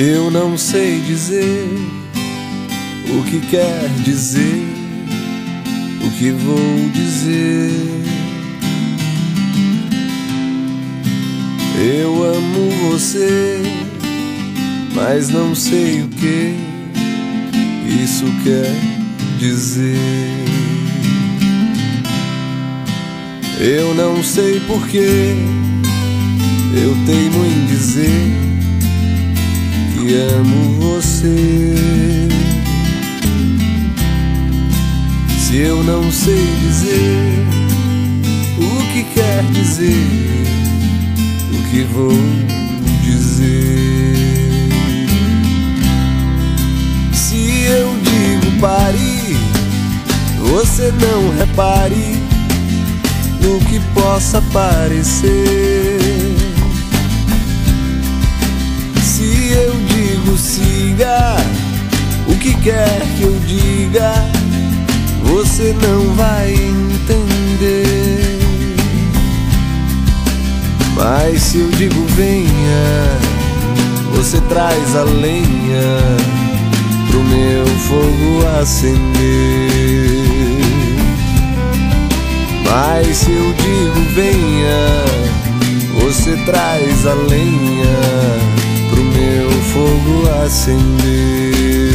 Eu não sei dizer o que quer dizer, o que vou dizer. Eu amo você, mas não sei o que isso quer dizer. Eu não sei porquê eu teimo em dizer que amo você. Se eu não sei dizer o que quer dizer, o que vou dizer? Se eu digo pare, você não repare no que possa parecer. Se eu digo siga, o que quer que eu diga, você não vai entender. Mas se eu digo venha, você traz a lenha pro meu fogo acender. Mas se eu digo venha, você traz a lenha pro meu fogo acender.